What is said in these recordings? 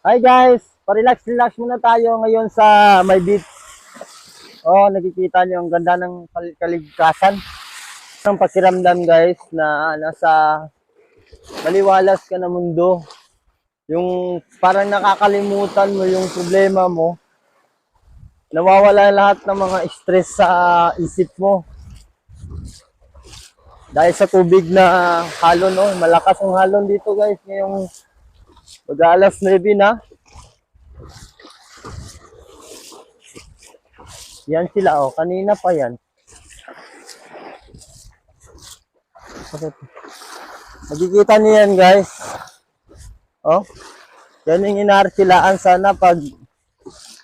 Hi guys, pa-relax muna tayo ngayon sa may beach. Oh, nakikita niyo ang ganda ng kaligtasan. Ang pakiramdam guys na nasa maliwalas ka na mundo. Yung parang nakakalimutan mo yung problema mo. Nawawala lahat ng mga stress sa isip mo. Dahil sa tubig na halon, no? Malakas ang halon dito guys ngayong mag-aalas 9 na. Yan sila, oh. Kanina pa yan. Nakikita niyo yan, guys. Oh. Yan yung inaarkilaan. Sana pag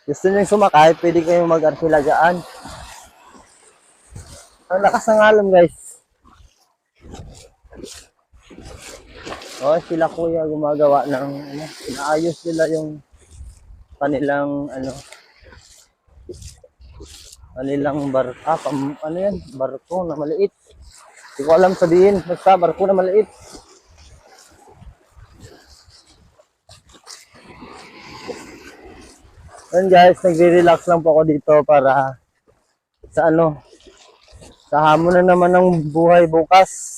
gusto niyo sumakay, pwede kayong mag-arkila dyan. Ang lakas ng alon, guys. Oh, sila kuya gumagawa ng, inaayos nila yung kanilang, kanilang barko na maliit. Hindi ko alam sabihin, basta barko na maliit. And guys, nagre-relax lang po ako dito para sa sa hamon na naman ng buhay bukas.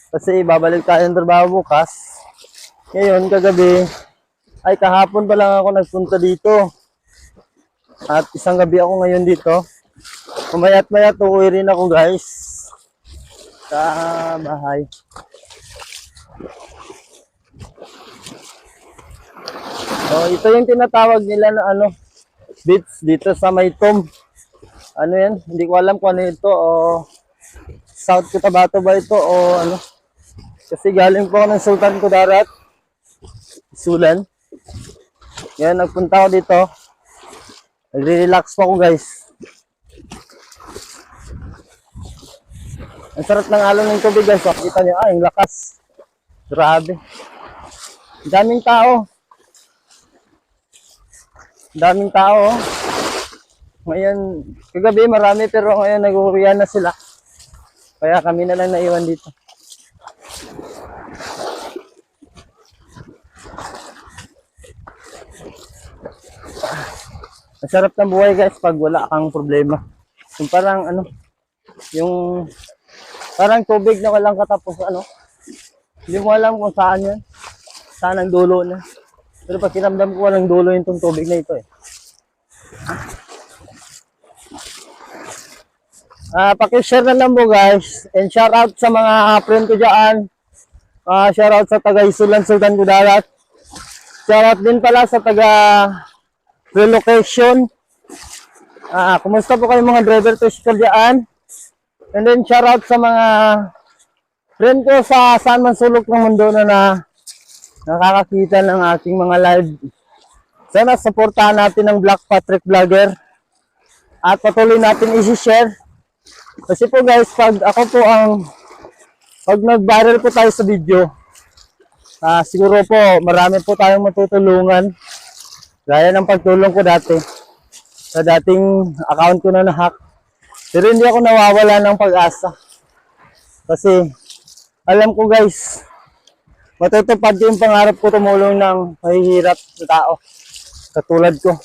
Kasi babalik tayo ng trabaho bukas. Ngayon, kahapon pa lang ako nagpunta dito. At isang gabi ako ngayon dito. Mamayat-mayat uuwi rin ako guys sa bahay. So, ito yung tinatawag nila na beach dito sa Maytom. Ano yan? Hindi ko alam kung ano ito o South Cotabato ba ito o ano. Kasi galing po ako ng Sultan Kudarat. Sulan. Yan, nagpunta ako dito. Nagre-relax po ako guys. Ang sarap ng alon ng tubig guys. Kita niyo, yung lakas. Grabe. Daming tao. Daming tao. Ngayon, kagabi marami pero ngayon nag-uwian na sila. Kaya kami na lang naiwan dito. Ang sarap ng buhay guys pag wala kang problema. Yung parang yung parang tubig na walang katapos Hindi mo alam kung saan yan. Saan ang dulo na. Pero pag kinamdam ko walang dulo yung tubig na ito eh. Paki-share na lang po guys. And shout out sa mga friend ko dyan. Shout out sa taga Isulan, Sultan Kudarat. Shout out din pala sa taga relocation. Kumusta po kayo mga driver to school dyan? And then shout out sa mga friend ko sa saan man sulok ng mundo na nakakakita ng aking mga live. Sana supportahan natin ng Black Patrick Vlogger. At patuloy natin i-share. Kasi po guys, pag nag-viral po tayo sa video, siguro po marami po tayong matutulungan. Gaya ng pagtulong ko dati sa dating account ko na na-hack. Pero hindi ako nawawala ng pag-asa. Kasi alam ko guys, matutupad yung pangarap ko tumulong ng mahihirap na tao. Katulad ko.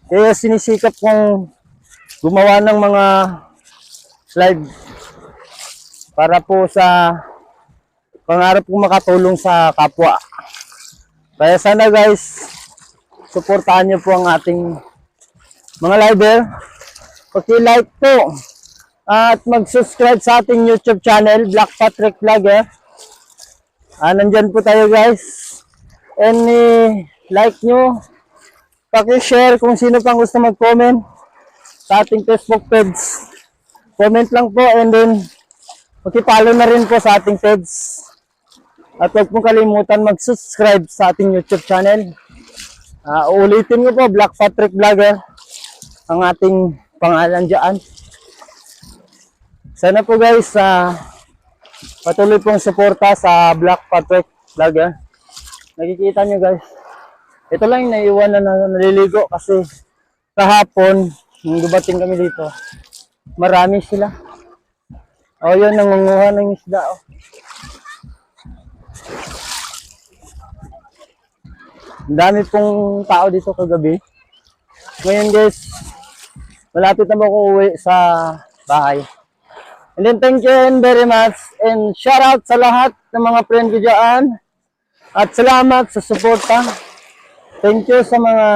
Kaya sinisikap kong gumawa ng mga live para po sa pangarap kong makatulong sa kapwa. Kaya sana guys, suportahan niyo po ang ating mga liver. Paki-like po at mag-subscribe sa ating YouTube channel, Black Patrick Vlogger. Nandyan po tayo guys. And like nyo, paki-share kung sino pang gusto mag-comment sa ating Facebook page. Comment lang po and then paki-follow na rin po sa ating page. At huwag pong kalimutan mag-subscribe sa ating YouTube channel. Uulitin ko po, Black Patrick Vlogger ang ating pangalan dyan. Sana po guys, patuloy pong suporta sa Black Patrick Vlogger. Nakikita nyo guys, ito lang yung naiwan na naliligo kasi kahapon, nung dumating kami dito, marami sila. Yun, nangunguha ng isda. Ang dami pong tao dito kagabi. Ngayon guys, malapit na ako uwi sa bahay. And then thank you very much. And shout out sa lahat ng mga friend ko dyan. At salamat sa suporta. Thank you sa mga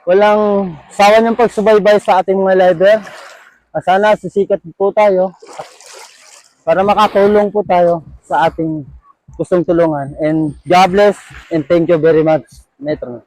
walang sawa niyong pagsubaybay sa ating mga liver. Sana sisikat po tayo para makatulong po tayo sa ating gustong tulungan. And God bless and thank you very much, Metro.